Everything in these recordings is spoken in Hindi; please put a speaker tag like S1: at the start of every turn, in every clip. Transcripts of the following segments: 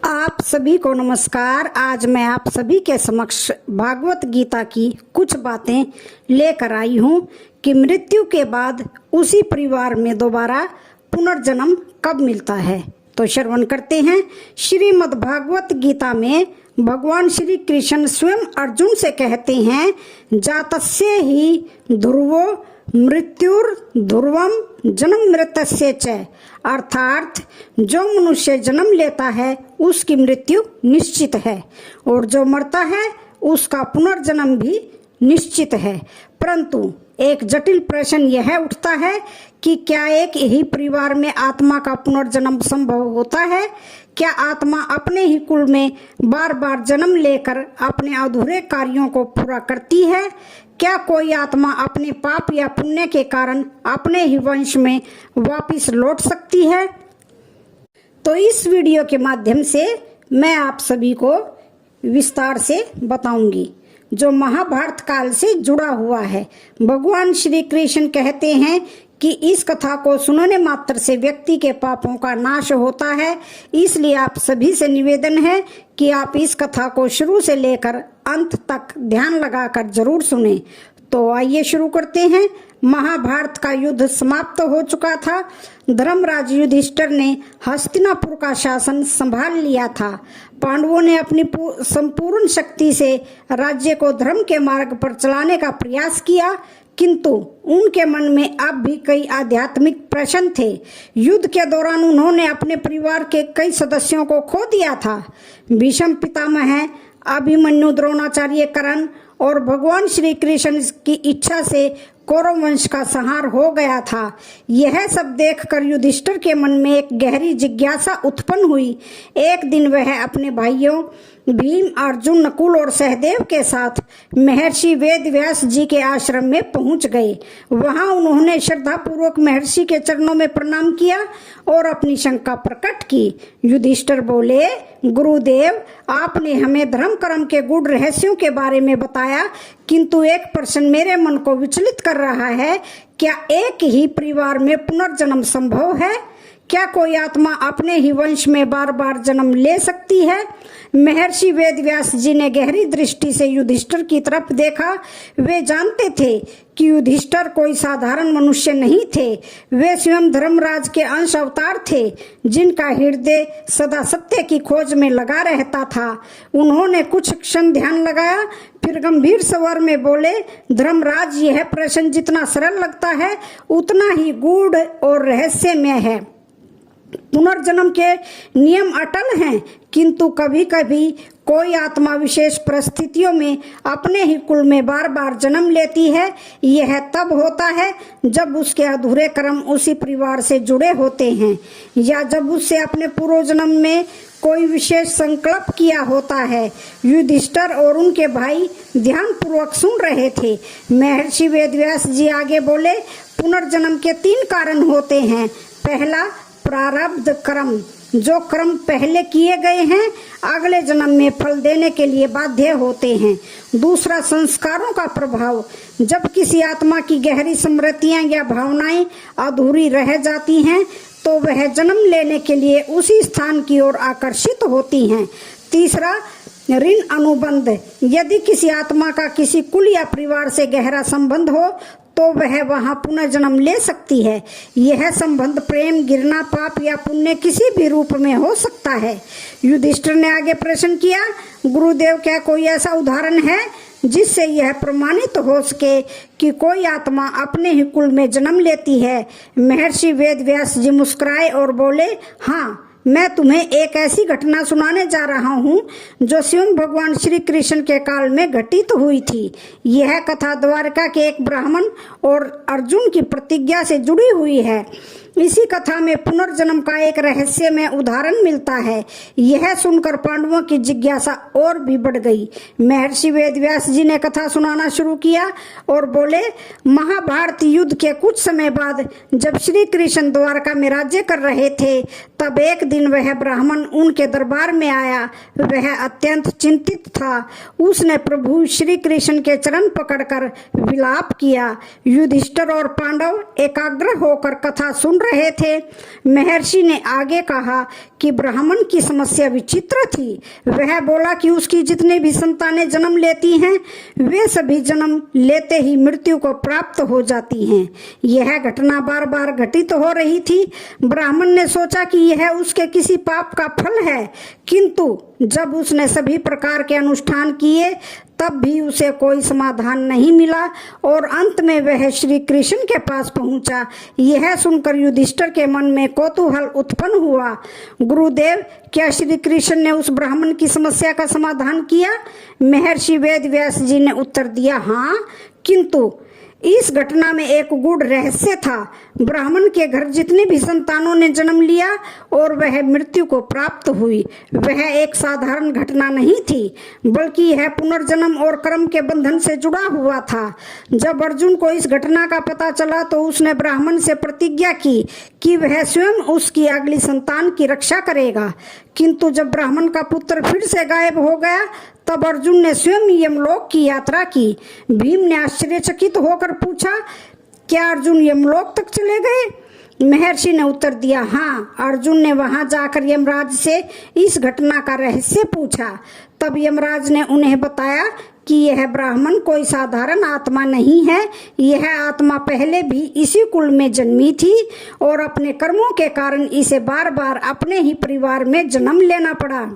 S1: आप सभी को नमस्कार। आज मैं आप सभी के समक्ष भागवत गीता की कुछ बातें लेकर आई हूँ कि मृत्यु के बाद उसी परिवार में दोबारा पुनर्जन्म कब मिलता है। तो श्रवण करते हैं। श्रीमद् भागवत गीता में भगवान श्री कृष्ण स्वयं अर्जुन से कहते हैं, जातस्य ही ध्रुवो मृत्युर ध्रुवम जन्म मृतस्य च, अर्थात जो मनुष्य जन्म लेता है उसकी मृत्यु निश्चित है और जो मरता है उसका पुनर्जन्म भी निश्चित है। परंतु एक जटिल प्रश्न यह उठता है कि क्या एक ही परिवार में आत्मा का पुनर्जन्म संभव होता है? क्या आत्मा अपने ही कुल में बार बार जन्म लेकर अपने अधूरे कार्यों को पूरा करती है? क्या कोई आत्मा अपने पाप या पुण्य के कारण अपने ही वंश में वापस लौट सकती है? तो इस वीडियो के माध्यम से मैं आप सभी को विस्तार से बताऊंगी जो महाभारत काल से जुड़ा हुआ है। भगवान श्री कृष्ण कहते हैं कि इस कथा को सुनने मात्र से व्यक्ति के पापों का नाश होता है। इसलिए आप सभी से निवेदन है कि आप इस कथा को शुरू से लेकर अंत तक ध्यान लगाकर जरूर सुनें। तो आइए शुरू करते हैं। महाभारत का युद्ध समाप्त हो चुका था। धर्मराज युधिष्ठिर ने हस्तिनापुर का शासन संभाल लिया था। पांडवों ने अपनी संपूर्ण शक्ति से राज्य को धर्म के मार्ग पर चलाने का प्रयास किया, किंतु उनके मन में अब भी कई आध्यात्मिक प्रश्न थे। युद्ध के दौरान उन्होंने अपने परिवार के कई सदस्यों को खो दिया था। भीष्म पितामह, अभिमन्यु, द्रोणाचार्य, कर्ण और भगवान श्री कृष्ण की इच्छा से कौरव वंश का संहार हो गया था। यह सब देखकर युधिष्ठिर के मन में एक गहरी जिज्ञासा उत्पन्न हुई। एक दिन वह अपने भाइयों भीम, अर्जुन, नकुल और सहदेव के साथ महर्षि वेदव्यास जी के आश्रम में पहुंच गए। वहां उन्होंने श्रद्धापूर्वक महर्षि के चरणों में प्रणाम किया और अपनी शंका प्रकट की। युधिष्ठिर बोले, गुरुदेव, आपने हमें धर्म कर्म के गूढ़ रहस्यों के बारे में बताया, किंतु एक प्रश्न मेरे मन को विचलित कर रहा है। क्या एक ही परिवार में पुनर्जन्म संभव है? क्या कोई आत्मा अपने ही वंश में बार बार जन्म ले सकती है? महर्षि वेदव्यास जी ने गहरी दृष्टि से युधिष्ठिर की तरफ देखा। वे जानते थे कि युधिष्ठिर कोई साधारण मनुष्य नहीं थे। वे स्वयं धर्मराज के अंश अवतार थे, जिनका हृदय सदा सत्य की खोज में लगा रहता था। उन्होंने कुछ क्षण ध्यान लगाया, फिर गंभीर स्वर में बोले, धर्मराज, यह प्रश्न जितना सरल लगता है उतना ही गूढ़ और रहस्यमय है। पुनर्जन्म के नियम अटल हैं, किंतु कभी कभी कोई आत्मा विशेष परिस्थितियों में अपने ही कुल में बार बार जन्म लेती है। यह तब होता है जब उसके अधूरे कर्म उसी परिवार से जुड़े होते हैं, या जब उससे अपने पूर्व जन्म में कोई विशेष संकल्प किया होता है। युधिष्ठिर और उनके भाई ध्यान पूर्वक सुन रहे थे। महर्षि वेदव्यास जी आगे बोले, पुनर्जन्म के 3 कारण होते हैं। पहला, प्रारब्ध कर्म, जो कर्म पहले किए गए हैं अगले जन्म में फल देने के लिए बाध्य होते हैं। दूसरा, संस्कारों का प्रभाव, जब किसी आत्मा की गहरी स्मृतियां या भावनाएं अधूरी रह जाती हैं तो वह जन्म लेने के लिए उसी स्थान की ओर आकर्षित होती हैं। तीसरा, ऋण अनुबंध, यदि किसी आत्मा का किसी कुल या परिवार से गहरा संबंध हो तो वह वहां पुनः जन्म ले सकती है। यह संबंध प्रेम, घृणा, पाप या पुण्य किसी भी रूप में हो सकता है। युधिष्ठिर ने आगे प्रश्न किया, गुरुदेव, क्या कोई ऐसा उदाहरण है जिससे यह प्रमाणित हो सके कि कोई आत्मा अपने ही कुल में जन्म लेती है? महर्षि वेदव्यास जी मुस्कुराए और बोले, हाँ, मैं तुम्हें एक ऐसी घटना सुनाने जा रहा हूँ जो स्वयं भगवान श्री कृष्ण के काल में घटित हुई थी। यह कथा द्वारका के एक ब्राह्मण और अर्जुन की प्रतिज्ञा से जुड़ी हुई है। इसी कथा में पुनर्जन्म का एक रहस्यमय उदाहरण मिलता है। यह सुनकर पांडवों की जिज्ञासा और भी बढ़ गई। महर्षि वेदव्यास जी ने कथा सुनाना शुरू किया और बोले, महाभारत युद्ध के कुछ समय बाद जब श्री कृष्ण द्वारका में राज्य कर रहे थे, तब एक दिन वह ब्राह्मण उनके दरबार में आया। वह अत्यंत चिंतित था। उसने प्रभु श्री कृष्ण के चरण पकड़कर विलाप किया। युधिष्ठिर और पांडव एकाग्र होकर कथा सुन सुन रहे थे। महर्षि ने आगे कहा कि ब्राह्मण की समस्या विचित्र थी। वह बोला कि उसकी जितने भी संतानें जन्म लेती हैं वे सभी जन्म लेते ही मृत्यु को प्राप्त हो जाती हैं। यह घटना बार बार घटित हो रही थी। ब्राह्मण ने सोचा कि यह उसके किसी पाप का फल है, किंतु जब उसने सभी प्रकार के अनुष्ठान किए तब भी उसे कोई समाधान नहीं मिला और अंत में वह श्री कृष्ण के पास पहुंचा। यह सुनकर युधिष्ठिर के मन में कौतूहल उत्पन्न हुआ। गुरुदेव, क्या श्री कृष्ण ने उस ब्राह्मण की समस्या का समाधान किया? महर्षि वेदव्यास जी ने उत्तर दिया, हाँ, किंतु इस घटना में एक गूढ़ रहस्य था। ब्राह्मण के घर जितने भी संतानों ने जन्म लिया और वह मृत्यु को प्राप्त हुई, वह एक साधारण घटना नहीं थी, बल्कि यह पुनर्जन्म और कर्म के बंधन से जुड़ा हुआ था। जब अर्जुन को इस घटना का पता चला तो उसने ब्राह्मण से प्रतिज्ञा की कि वह स्वयं उसकी अगली संतान की रक्षा करेगा। किंतु जब ब्राह्मण का पुत्र फिर से गायब हो गया तब अर्जुन ने स्वयं यमलोक की यात्रा की। भीम ने आश्चर्यचकित होकर पूछा, क्या अर्जुन यमलोक तक चले गए? महर्षि ने उत्तर दिया, हाँ। अर्जुन ने वहां जाकर यमराज से इस घटना का रहस्य पूछा। तब यमराज ने उन्हें बताया कि यह ब्राह्मण कोई साधारण आत्मा नहीं है। यह आत्मा पहले भी इसी कुल में जन्मी थी और अपने कर्मों के कारण इसे बार बार अपने ही परिवार में जन्म लेना पड़ा।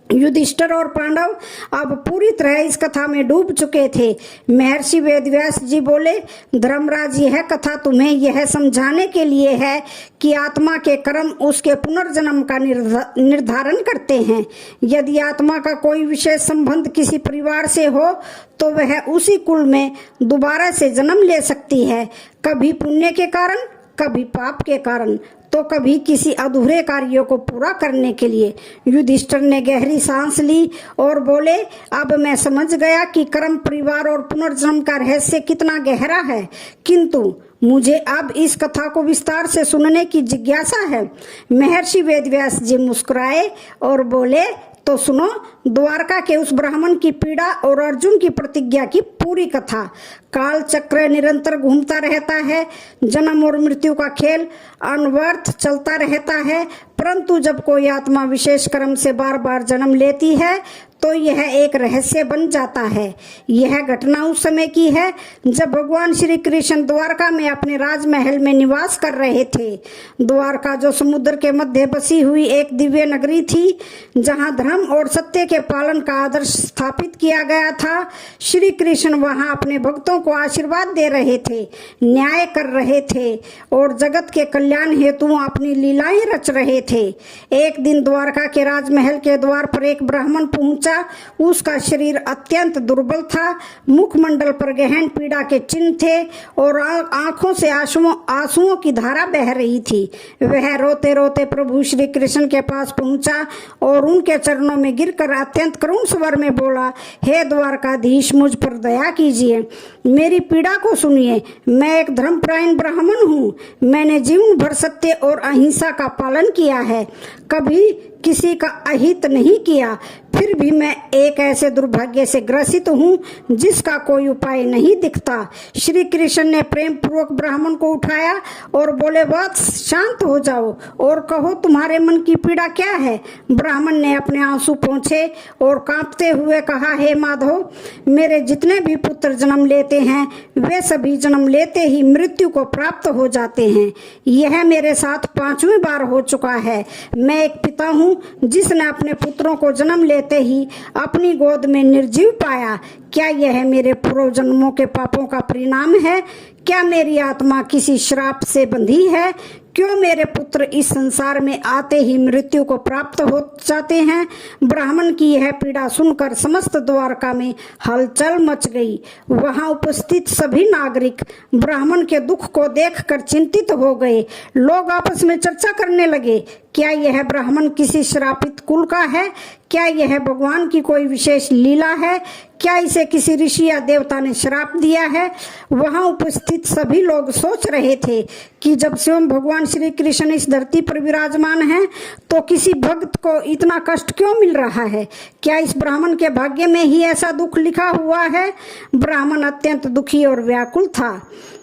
S1: युधिष्ठिर और पांडव अब पूरी तरह इस कथा में डूब चुके थे। महर्षि वेदव्यास जी बोले, धर्मराज, यह कथा तुम्हें यह समझाने के लिए है कि आत्मा के कर्म उसके पुनर्जन्म का निर्धारण करते हैं। यदि आत्मा का कोई विशेष संबंध किसी परिवार से हो तो वह उसी कुल में दोबारा से जन्म ले सकती है, कभी पुण्य के कारण, कभी पाप के कारण, तो कभी किसी अधूरे कार्यों को पूरा करने के लिए। युधिष्ठिर ने गहरी सांस ली और बोले, अब मैं समझ गया कि कर्म, परिवार और पुनर्जन्म का रहस्य कितना गहरा है, किंतु मुझे अब इस कथा को विस्तार से सुनने की जिज्ञासा है। महर्षि वेदव्यास जी मुस्कुराए और बोले, तो सुनो द्वारका के उस ब्राह्मण की पीड़ा और अर्जुन की प्रतिज्ञा की पूरी कथा। काल चक्र निरंतर घूमता रहता है, जन्म और मृत्यु का खेल अनवर्थ चलता रहता है, परंतु जब कोई आत्मा विशेष कर्म से बार बार जन्म लेती है तो यह एक रहस्य बन जाता है। यह घटना उस समय की है जब भगवान श्री कृष्ण द्वारका में अपने राजमहल में निवास कर रहे थे। द्वारका जो समुद्र के मध्य बसी हुई एक दिव्य नगरी थी, जहां धर्म और सत्य के पालन का आदर्श स्थापित किया गया था। श्री कृष्ण वहां अपने भक्तों को आशीर्वाद दे रहे थे, न्याय कर रहे थे और जगत के कल्याण हेतु अपनी लीलाएं रच रहे थे। एक दिन द्वारका के राजमहल के द्वार पर एक ब्राह्मण पहुंचा। उसका शरीर अत्यंत दुर्बल था, मुखमंडल पर गहन पीड़ा के चिन्ह थे और आंखों से आंसुओं की धारा बह रही थी। वह रोते रोते प्रभु श्री कृष्ण के पास पहुंचा और उनके चरणों में गिरकर अत्यंत करुण स्वर में बोला, हे द्वारकाधीश, मुझ पर दया कीजिए, मेरी पीड़ा को सुनिए। मैं एक धर्मपरायण ब्राह्मण हूँ। मैंने जीवन भर सत्य और अहिंसा का पालन किया है, कभी किसी का अहित नहीं किया, फिर भी मैं एक ऐसे दुर्भाग्य से ग्रसित हूँ जिसका कोई उपाय नहीं दिखता। श्री कृष्ण ने प्रेम पूर्वक ब्राह्मण को उठाया और बोले, वत्स, शांत हो जाओ और कहो तुम्हारे मन की पीड़ा क्या है। ब्राह्मण ने अपने आंसू पोंछे और कांपते हुए कहा, हे माधव, मेरे जितने भी पुत्र जन्म लेते हैं वे सभी जन्म लेते ही मृत्यु को प्राप्त हो जाते हैं। यह मेरे साथ 5वीं बार हो चुका है। मैं एक पिता हूँ जिसने अपने पुत्रों को जन्म लेते ही अपनी गोद में निर्जीव पाया। क्या यह मेरे पूर्व जन्मों के पापों का परिणाम है? क्या मेरी आत्मा किसी श्राप से बंधी है? क्यों मेरे पुत्र इस संसार में आते ही मृत्यु को प्राप्त हो जाते हैं? ब्राह्मण की यह पीड़ा सुनकर समस्त द्वारका में हलचल मच गई। वहां उपस्थित सभी नागरिक ब्राह्मण के दुख को देखकर चिंतित हो गए। लोग आपस में चर्चा करने लगे, क्या यह ब्राह्मण किसी श्रापित कुल का है? क्या यह भगवान की कोई विशेष लीला है? क्या इसे किसी ऋषि या देवता ने श्राप दिया है? वहां उपस्थित सभी लोग सोच रहे थे कि जब स्वयं भगवान श्री कृष्ण इस धरती पर विराजमान हैं, तो किसी भक्त को इतना कष्ट क्यों मिल रहा है? क्या इस ब्राह्मण के भाग्य में ही ऐसा दुख लिखा हुआ है? ब्राह्मण अत्यंत दुखी और व्याकुल था।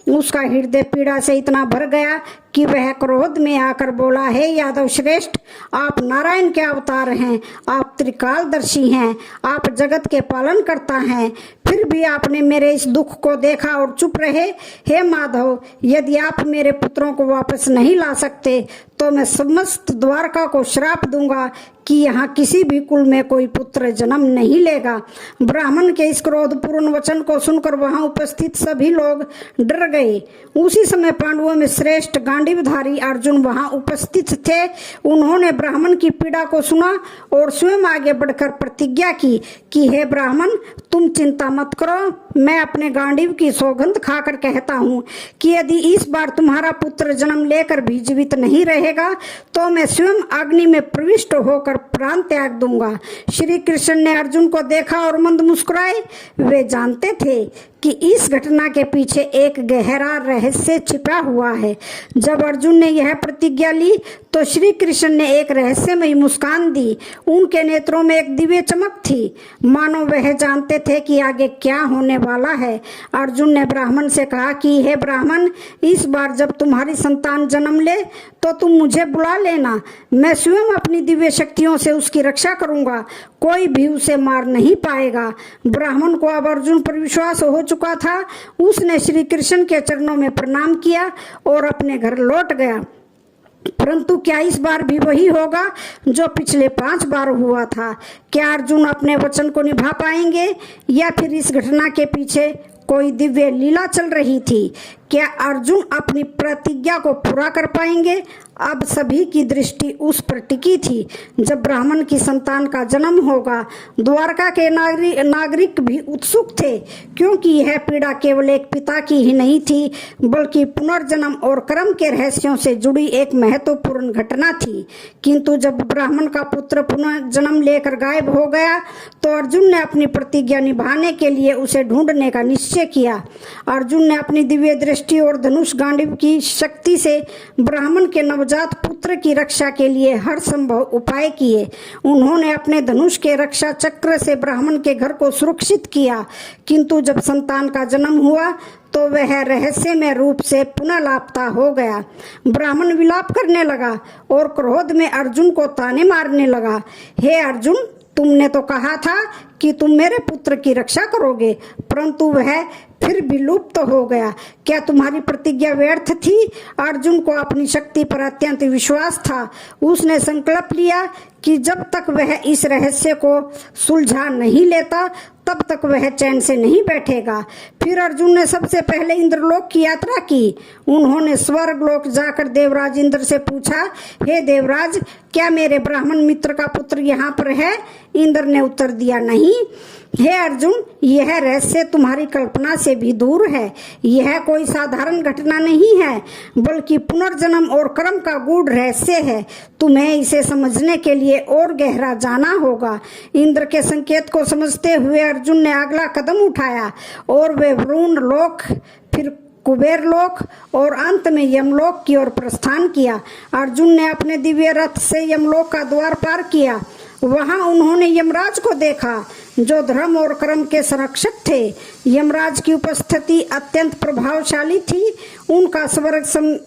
S1: उसका हृदय पीड़ा से इतना भर गया कि वह क्रोध में आकर बोला, हे यादव श्रेष्ठ, आप नारायण के अवतार हैं, आप त्रिकालदर्शी हैं, आप जगत के पालन करता हैं, फिर भी आपने मेरे इस दुख को देखा और चुप रहे। हे माधव, यदि आप मेरे पुत्रों को वापस नहीं ला सकते तो मैं समस्त द्वारका को श्राप दूंगा कि यहाँ किसी भी कुल में कोई पुत्र जन्म नहीं लेगा। ब्राह्मण के इस क्रोधपूर्ण वचन को सुनकर वहां उपस्थित सभी लोग डर गए। उसी समय पांडवों में श्रेष्ठ गांडीवधारी अर्जुन वहां उपस्थित थे। उन्होंने ब्राह्मण की पीड़ा को सुना और स्वयं आगे बढ़कर प्रतिज्ञा की कि हे ब्राह्मण, तुम चिंता मत करो, मैं अपने गांडीव की सौगंध खाकर कहता हूँ कि यदि इस बार तुम्हारा पुत्र जन्म लेकर भी जीवित नहीं रहेगा तो मैं स्वयं अग्नि में प्रविष्ट होकर प्राण त्याग दूंगा। श्री कृष्ण ने अर्जुन को देखा और मंद मुस्कुराए। वे जानते थे कि इस घटना के पीछे एक गहरा रहस्य छिपा हुआ है। जब अर्जुन ने यह प्रतिज्ञा ली तो श्री कृष्ण ने एक रहस्यमयी मुस्कान दी। उनके नेत्रों में एक दिव्य चमक थी, मानो वह जानते थे कि आगे क्या होने वाला है। अर्जुन ने ब्राह्मण से कहा कि हे ब्राह्मण, इस बार जब तुम्हारी संतान जन्म ले तो तुम मुझे बुला लेना, मैं स्वयं अपनी दिव्य शक्तियों से उसकी रक्षा करूंगा, कोई भी उसे मार नहीं पाएगा। ब्राह्मण को अब अर्जुन पर विश्वास हो चुका था। उसने श्री कृष्ण के चरणों में प्रणाम किया और अपने घर लौट गया। परंतु क्या इस बार भी वही होगा जो पिछले 5 बार हुआ था? क्या अर्जुन अपने वचन को निभा पाएंगे या फिर इस घटना के पीछे कोई दिव्य लीला चल रही थी? क्या अर्जुन अपनी प्रतिज्ञा को पूरा कर पाएंगे? अब सभी की दृष्टि उस पर टिकी थी जब ब्राह्मण की संतान का जन्म होगा। द्वारका के नागरिक भी उत्सुक थे, क्योंकि यह पीड़ा केवल एक पिता की ही नहीं थी बल्कि पुनर्जन्म और कर्म के रहस्यों से जुड़ी एक महत्वपूर्ण घटना थी। किंतु जब ब्राह्मण का पुत्र पुनर्जन्म लेकर गायब हो गया तो अर्जुन ने अपनी प्रतिज्ञा निभाने के लिए उसे ढूंढने का निश्चय किया। अर्जुन ने अपनी दिव्य दृष्टि और धनुष गांडीव की शक्ति से ब्राह्मण के नवजात पुत्र की रक्षा के लिए हर संभव उपाय किए। उन्होंने अपने धनुष के रक्षा चक्र से ब्राह्मण के घर को सुरक्षित किया, किंतु जब संतान का जन्म हुआ तो वह रहस्यमय रूप से पुनः लापता हो गया। ब्राह्मण विलाप करने लगा और क्रोध में अर्जुन को ताने मारने लगा। हे अर्जुन, तुमने तो कहा था कि तुम मेरे पुत्र की रक्षा करोगे, परंतु वह फिर भी लुप्त हो गया। क्या तुम्हारी प्रतिज्ञा व्यर्थ थी? अर्जुन को अपनी शक्ति पर अत्यंत विश्वास था। उसने संकल्प लिया कि जब तक वह इस रहस्य को सुलझा नहीं लेता तब तक वह चैन से नहीं बैठेगा। फिर अर्जुन ने सबसे पहले इंद्रलोक की यात्रा की। उन्होंने स्वर्गलोक जाकर देवराज इंद्र से पूछा, हे देवराज, क्या मेरे ब्राह्मण मित्र का पुत्र यहाँ पर है? इंद्र ने उत्तर दिया, नहीं। हे अर्जुन, यह रहस्य तुम्हारी कल्पना से भी दूर है। यह कोई साधारण घटना नहीं है बल्कि पुनर्जन्म और कर्म का गूढ़ रहस्य है। तुम्हें इसे समझने के लिए और गहरा जाना होगा। इंद्र के संकेत को समझते हुए अर्जुन ने अगला कदम उठाया और वे वरुण लोक, फिर कुबेर लोक और अंत में यमलोक की ओर प्रस्थान किया। अर्जुन ने अपने दिव्य रथ से यमलोक का द्वार पार किया। वहां उन्होंने यमराज को देखा जो धर्म और कर्म के संरक्षक थे। यमराज की उपस्थिति अत्यंत प्रभावशाली थी। उनका स्वर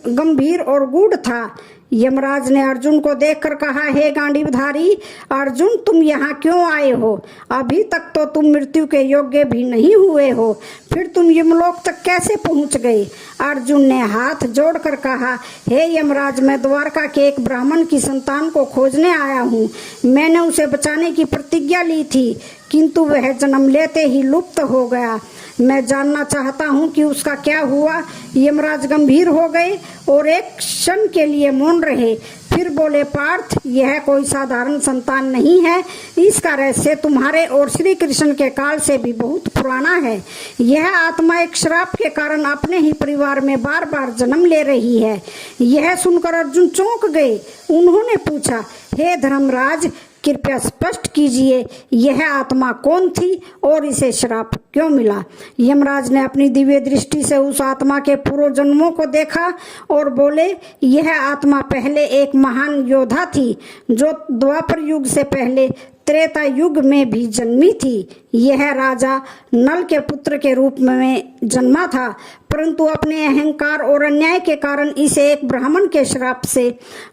S1: गंभीर और गूढ़ था। यमराज ने अर्जुन को देखकर कहा, हे गांडीवधारी अर्जुन, तुम यहाँ क्यों आए हो? अभी तक तो तुम मृत्यु के योग्य भी नहीं हुए हो, फिर तुम यमलोक तक कैसे पहुँच गए? अर्जुन ने हाथ जोड़कर कहा, हे यमराज, मैं द्वारका के एक ब्राह्मण की संतान को खोजने आया हूँ। मैंने उसे बचाने की प्रतिज्ञा ली थी, किंतु वह जन्म लेते ही लुप्त हो गया। मैं जानना चाहता हूँ कि उसका क्या हुआ। यमराज गंभीर हो गए और एक क्षण के लिए मौन रहे, फिर बोले, पार्थ, यह कोई साधारण संतान नहीं है। इसका रहस्य तुम्हारे और श्री कृष्ण के काल से भी बहुत पुराना है। यह आत्मा एक श्राप के कारण अपने ही परिवार में बार बार जन्म ले रही है। यह सुनकर अर्जुन चौंक गए। उन्होंने पूछा, हे धर्मराज, कृपया स्पष्ट कीजिए, यह आत्मा कौन थी और इसे श्राप क्यों मिला? यमराज ने अपनी दिव्य दृष्टि से उस आत्मा के पूर्व जन्मों को देखा और बोले, यह आत्मा पहले एक महान योद्धा थी जो द्वापर युग से पहले त्रेता युग में भी जन्मी थी। यह राजा नल के पुत्र के रूप में जन्मा था, परंतु अपने अहंकार और अन्याय के कारण इसे एक ब्राह्मण के श्राप से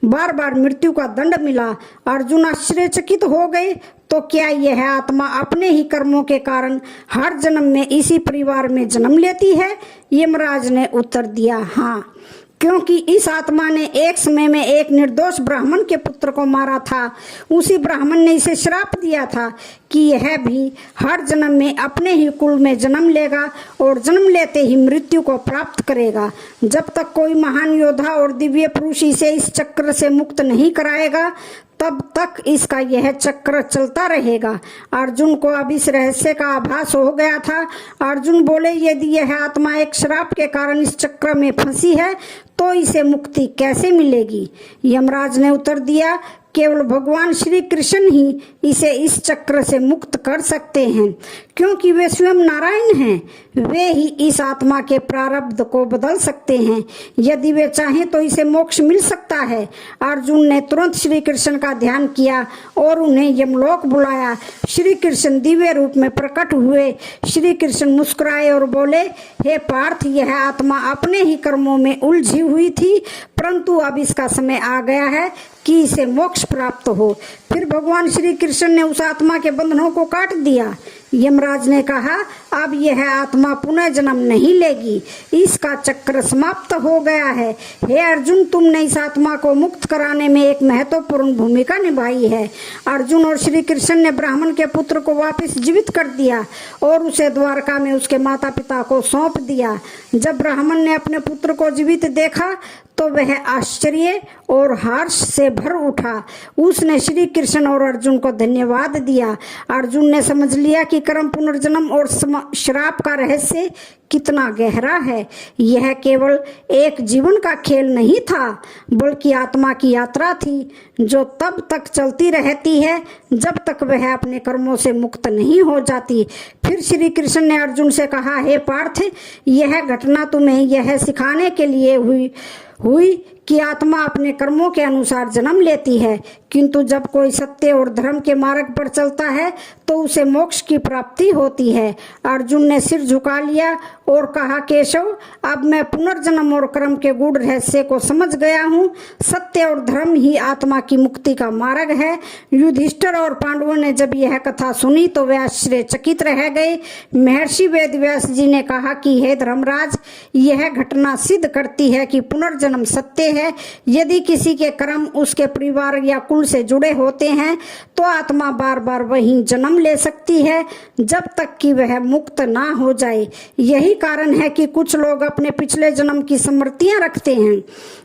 S1: बार बार मृत्यु का दंड मिला। अर्जुन आश्चर्यचकित हो गए, तो क्या यह आत्मा अपने ही कर्मों के कारण हर जन्म में इसी परिवार में जन्म लेती है? यमराज ने उत्तर दिया, हाँ, क्योंकि इस आत्मा ने एक समय में एक निर्दोष ब्राह्मण के पुत्र को मारा था। उसी ब्राह्मण ने इसे श्राप दिया था कि यह भी हर जन्म में अपने ही कुल में जन्म लेगा और जन्म लेते ही मृत्यु को प्राप्त करेगा। जब तक कोई महान योद्धा और दिव्य पुरुष इसे इस चक्र से मुक्त नहीं कराएगा, तब तक इसका यह चक्र चलता रहेगा। अर्जुन को अब इस रहस्य का आभास हो गया था। अर्जुन बोले, यदि यह आत्मा एक श्राप के कारण इस चक्र में फंसी है तो इसे मुक्ति कैसे मिलेगी? यमराज ने उत्तर दिया, केवल भगवान श्री कृष्ण ही इसे इस चक्र से मुक्त कर सकते हैं, क्योंकि वे स्वयं नारायण हैं। वे ही इस आत्मा के प्रारब्ध को बदल सकते हैं। यदि वे चाहें तो इसे मोक्ष मिल सकता है। अर्जुन ने तुरंत श्री कृष्ण का ध्यान किया और उन्हें यमलोक बुलाया। श्री कृष्ण दिव्य रूप में प्रकट हुए। श्री कृष्ण मुस्कुराए और बोले, हे पार्थ, यह आत्मा अपने ही कर्मों में उलझी हुई थी, परंतु अब इसका समय आ गया है कि इसे मोक्ष प्राप्त हो। फिर भगवान श्री कृष्ण ने उस आत्मा के बंधनों को काट दिया। यमराज ने कहा, अब यह आत्मा पुनः जन्म नहीं लेगी, इसका चक्र समाप्त हो गया है। हे अर्जुन, तुमने इस आत्मा को मुक्त कराने में एक महत्वपूर्ण भूमिका निभाई है। अर्जुन और श्री कृष्ण ने ब्राह्मण के पुत्र को वापस जीवित कर दिया और उसे द्वारका में उसके माता पिता को सौंप दिया। जब ब्राह्मण ने अपने पुत्र को जीवित देखा तो वह आश्चर्य और हर्ष से भर उठा। उसने श्री कृष्ण और अर्जुन को धन्यवाद दिया। अर्जुन ने समझ लिया कि कर्म, पुनर्जन्म और श्राप का रहस्य कितना गहरा है। यह केवल एक जीवन का खेल नहीं था, बल्कि आत्मा की यात्रा थी, जो तब तक चलती रहती है जब तक वह अपने कर्मों से मुक्त नहीं हो जाती। फिर श्री कृष्ण ने अर्जुन से कहा, हे पार्थ, यह घटना तुम्हें यह सिखाने के लिए हुई कि आत्मा अपने कर्मों के अनुसार जन्म लेती है, किंतु जब कोई सत्य और धर्म के मार्ग पर चलता है तो उसे मोक्ष की प्राप्ति होती है। अर्जुन ने सिर झुका लिया और कहा, केशव, अब मैं पुनर्जन्म और कर्म के गूढ़ रहस्य को समझ गया हूँ। सत्य और धर्म ही आत्मा की मुक्ति का मार्ग है। युधिष्ठिर और पांडवों ने जब यह कथा सुनी तो वे आश्चर्यचकित रह गए। महर्षि वेदव्यास जी ने कहा कि हे धर्मराज, यह घटना सिद्ध करती है कि पुनर्जन्म सत्य है। यदि किसी के कर्म उसके परिवार या कुल से जुड़े होते हैं तो आत्मा बार बार वहीं जन्म ले सकती है जब तक कि वह मुक्त ना हो जाए। यही कारण है कि कुछ लोग अपने पिछले जन्म की स्मृतियां रखते हैं।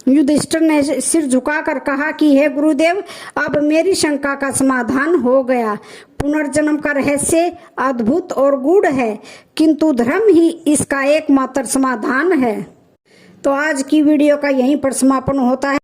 S1: युधिष्ठिर ने सिर झुकाकर कहा कि हे गुरुदेव, अब मेरी शंका का समाधान हो गया। पुनर्जन्म का रहस्य अद्भुत और गूढ़ है, किंतु धर्म ही इसका एकमात्र समाधान है। तो आज की वीडियो का यहीं पर समापन होता है।